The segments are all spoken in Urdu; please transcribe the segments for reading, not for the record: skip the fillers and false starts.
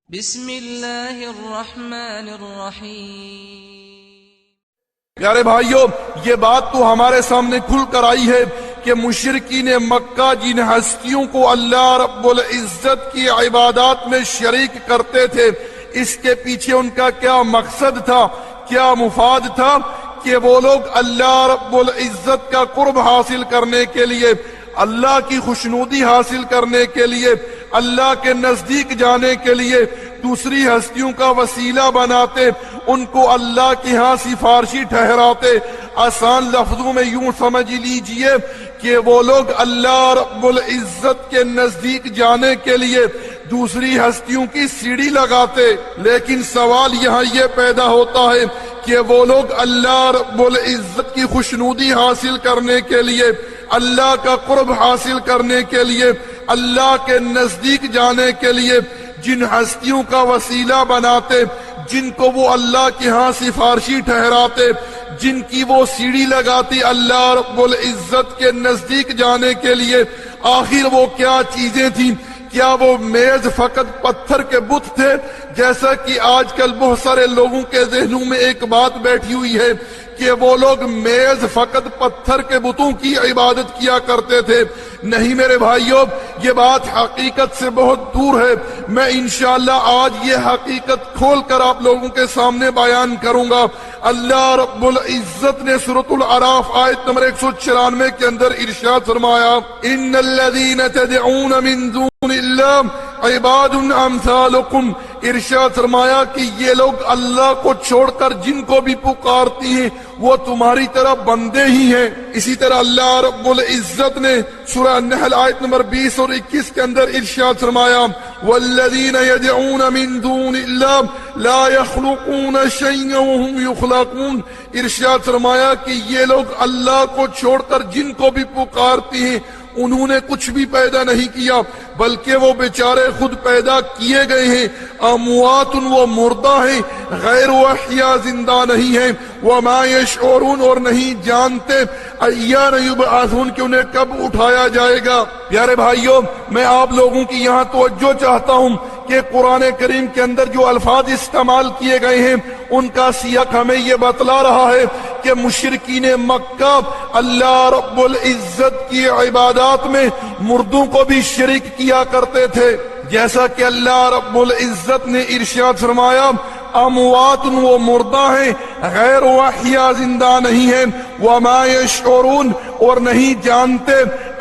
بسم اللہ الرحمن الرحیم۔ پیارے بھائیوں، یہ بات تو ہمارے سامنے کھل کر آئی ہے کہ مشرکین مکہ جن ہستیوں کو اللہ رب العزت کی عبادات میں شریک کرتے تھے، اس کے پیچھے ان کا کیا مقصد تھا، کیا مفاد تھا کہ وہ لوگ اللہ رب العزت کا قرب حاصل کرنے کے لیے، اللہ کی خوشنودی حاصل کرنے کے لیے، اللہ کے نزدیک جانے کے لیے دوسری ہستیوں کا وسیلہ بناتے، ان کو اللہ کی ہاں سفارشی ٹھہراتے۔ آسان لفظوں میں یوں سمجھ لیجئے کہ وہ لوگ اللہ رب العزت کے نزدیک جانے کے لیے دوسری ہستیوں کی سیڑھی لگاتے۔ لیکن سوال یہاں یہ پیدا ہوتا ہے کہ وہ لوگ اللہ رب العزت کی خوشنودی حاصل کرنے کے لیے، اللہ کا قرب حاصل کرنے کے لیے، اللہ کے نزدیک جانے کے لیے جن ہستیوں کا وسیلہ بناتے، جن کو وہ اللہ کے ہاں سفارشی ٹھہراتے، جن کی وہ سیڑھی لگاتی اللہ رب العزت کے نزدیک جانے کے لیے، آخر وہ کیا چیزیں تھیں؟ کیا وہ میز فقط پتھر کے بت تھے؟ جیسا کہ آج کل بہت سارے لوگوں کے ذہنوں میں ایک بات بیٹھی ہوئی ہے کہ وہ لوگ میز فقط پتھر کے بتوں کی عبادت کیا کرتے تھے۔ نہیں میرے بھائیوں، یہ بات حقیقت سے بہت دور ہے۔ میں انشاءاللہ آج یہ حقیقت کھول کر آپ لوگوں کے سامنے بیان کروں گا۔ اللہ رب العزت نے سورۃ الاعراف آیت نمبر 194 کے اندر ارشاد فرمایا، ان الذین تدعون من دون اللہ عباد امثالکم، ارشاد فرمایا کہ یہ لوگ اللہ کو چھوڑ کر جن کو بھی پکارتی ہیں وہ تمہاری طرح بندے ہی ہیں۔ اسی طرح اللہ رب العزت نے سورہ النحل آیت نمبر 20 اور 21 کے اندر ارشاد فرمایا، والذین یدعون من دون اللہ لا یخلقون شیئا وهم یخلقون، ارشاد فرمایا کہ یہ لوگ اللہ کو چھوڑ کر جن کو بھی پکارتی ہیں انہوں نے کچھ بھی پیدا نہیں کیا، بلکہ وہ بیچارے خود پیدا کیے گئے ہیں۔ اموات، وہ مردہ ہیں، غیر احیاء، زندہ نہیں ہیں۔ وما یشعرون، اور نہیں جانتے ایان یبعثون، کہ انہیں کب اٹھایا جائے گا۔ پیارے بھائیوں، میں آپ لوگوں کی یہاں توجہ چاہتا ہوں کہ قرآن کریم کے اندر جو الفاظ استعمال کیے گئے ہیں ان کا سیاق ہمیں یہ بتلا رہا ہے کہ مشرکین مکہ اللہ رب العزت کی عبادات میں مردوں کو بھی شریک کیا کرتے تھے، جیسا کہ اللہ رب العزت نے ارشاد فرمایا، اموات، وہ مردہ ہیں، غیر احیاء، زندہ نہیں ہیں، وما یشعرون، اور نہیں جانتے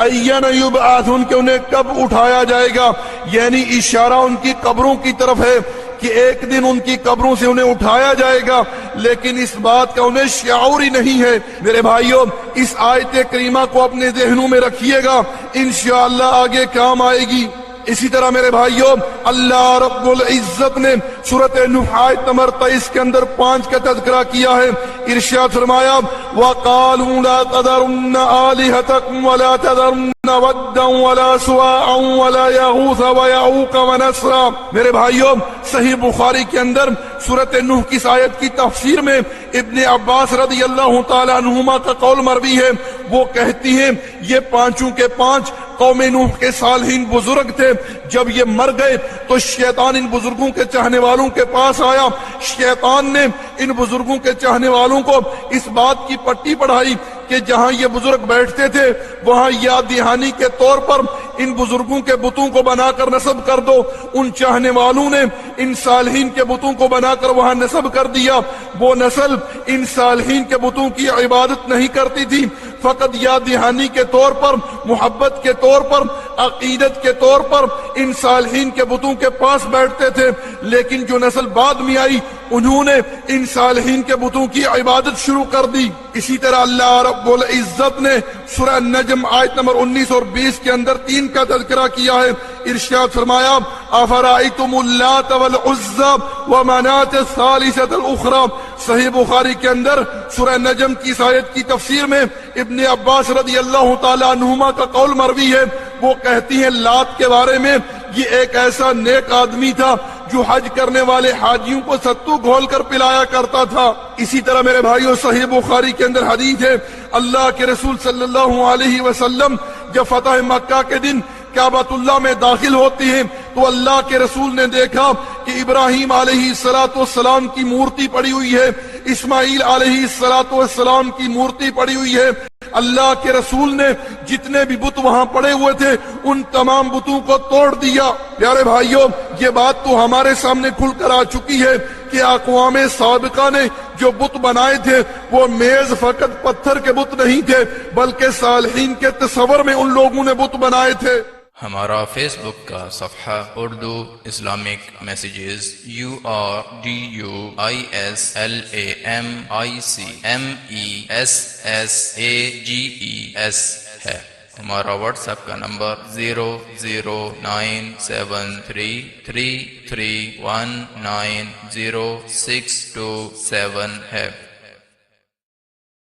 ایان یبعثون، کہ انہیں کب اٹھایا جائے گا۔ یعنی اشارہ ان کی قبروں کی طرف ہے کہ ایک دن ان کی قبروں سے انہیں اٹھایا جائے گا، لیکن اس بات کا انہیں شعور ہی نہیں ہے۔ میرے بھائیوں، اس آیت کریمہ کو اپنے ذہنوں میں رکھیے گا، انشاءاللہ آگے کام آئے گی۔ اسی طرح میرے بھائیوں، اللہ رب العزت نے سورۃ نوح آیت نمبر 23 کے اندر 5 کا تذکرہ کیا ہے۔ ارشاد فرمایا، وَقَالُوا لَا تَذَرُنَّ آلِهَتَكُمْ وَلَا تَذَرُنَّ وَدًّا وَلَا سُوَاعًا وَلَا يَغُوثَ وَيَعُوقَ وَنَسْرًا۔ میرے بھائیوں، صحیح بخاری کے اندر سورۃ نوح کی آیت کی تفسیر میں ابن عباس رضی اللہ تعالی عنہما کا قول مروی ہے، وہ کہتی ہیں یہ پانچوں کے پانچ قوم نوح کے صالحین بزرگ تھے۔ جب یہ مر گئے تو شیطان ان بزرگوں کے چاہنے والوں کے پاس آیا۔ شیطان نے ان بزرگوں کے چاہنے والوں کو اس بات کی پٹی پڑھائی کہ جہاں یہ بزرگ بیٹھتے تھے وہاں یاد دہانی کے طور پر ان بزرگوں کے بتوں کو بنا کر نصب کر دو۔ ان چاہنے والوں نے ان صالحین کے بتوں کو بنا کر وہاں نصب کر دیا۔ وہ نسل ان صالحین کے بتوں کی عبادت نہیں کرتی تھی، فقط یاد دہانی کے طور پر، محبت کے طور پر، عقیدت کے طور پر ان صالحین کے بتوں کے پاس بیٹھتے تھے۔ لیکن جو نسل بعد میں آئی انہوں نے ان صالحین کے بتوں کی عبادت شروع کر دی۔ اسی طرح اللہ رب العزت نے سورہ نجم آیت نمبر 19 اور 20 کے اندر 3 کا تذکرہ کیا ہے۔ ارشاد فرمایا، افرأیتم اللات والعزی ومناة الثالثة الاخرى۔ صحیح بخاری کے اندر سورہ نجم کی آیت کی تفسیر میں ابن عباس رضی اللہ تعالی عنہما کا قول مروی ہے، وہ کہتی ہیں لات کے بارے میں، یہ ایک ایسا نیک آدمی تھا جو حج کرنے والے حاجیوں کو ستو گھول کر پلایا کرتا تھا۔ اسی طرح میرے بھائیوں، صحیح بخاری کے اندر حدیث ہے، اللہ کے رسول صلی اللہ علیہ وسلم جب فتح مکہ کے دن کعبۃ اللہ میں داخل ہوتی ہیں تو اللہ کے رسول نے دیکھا کہ ابراہیم علیہ السلام کی مورتی پڑی ہوئی ہے، اسماعیل علیہ السلام کی مورتی پڑی ہوئی ہے۔ اللہ کے رسول نے جتنے بھی بت وہاں پڑے ہوئے تھے ان تمام بتوں کو توڑ دیا۔ پیارے بھائیوں، یہ بات تو ہمارے سامنے کھل کر آ چکی ہے کہ اقوام سابقہ نے جو بت بنائے تھے وہ میز فقط پتھر کے بت نہیں تھے، بلکہ صالحین کے تصور میں ان لوگوں نے بت بنائے تھے۔ ہمارا فیس بک کا صفحہ اردو اسلامک میسیجز URDUISLAMICMESSAGES ہے۔ ہمارا واٹس ایپ کا نمبر 0097333190627 ہے۔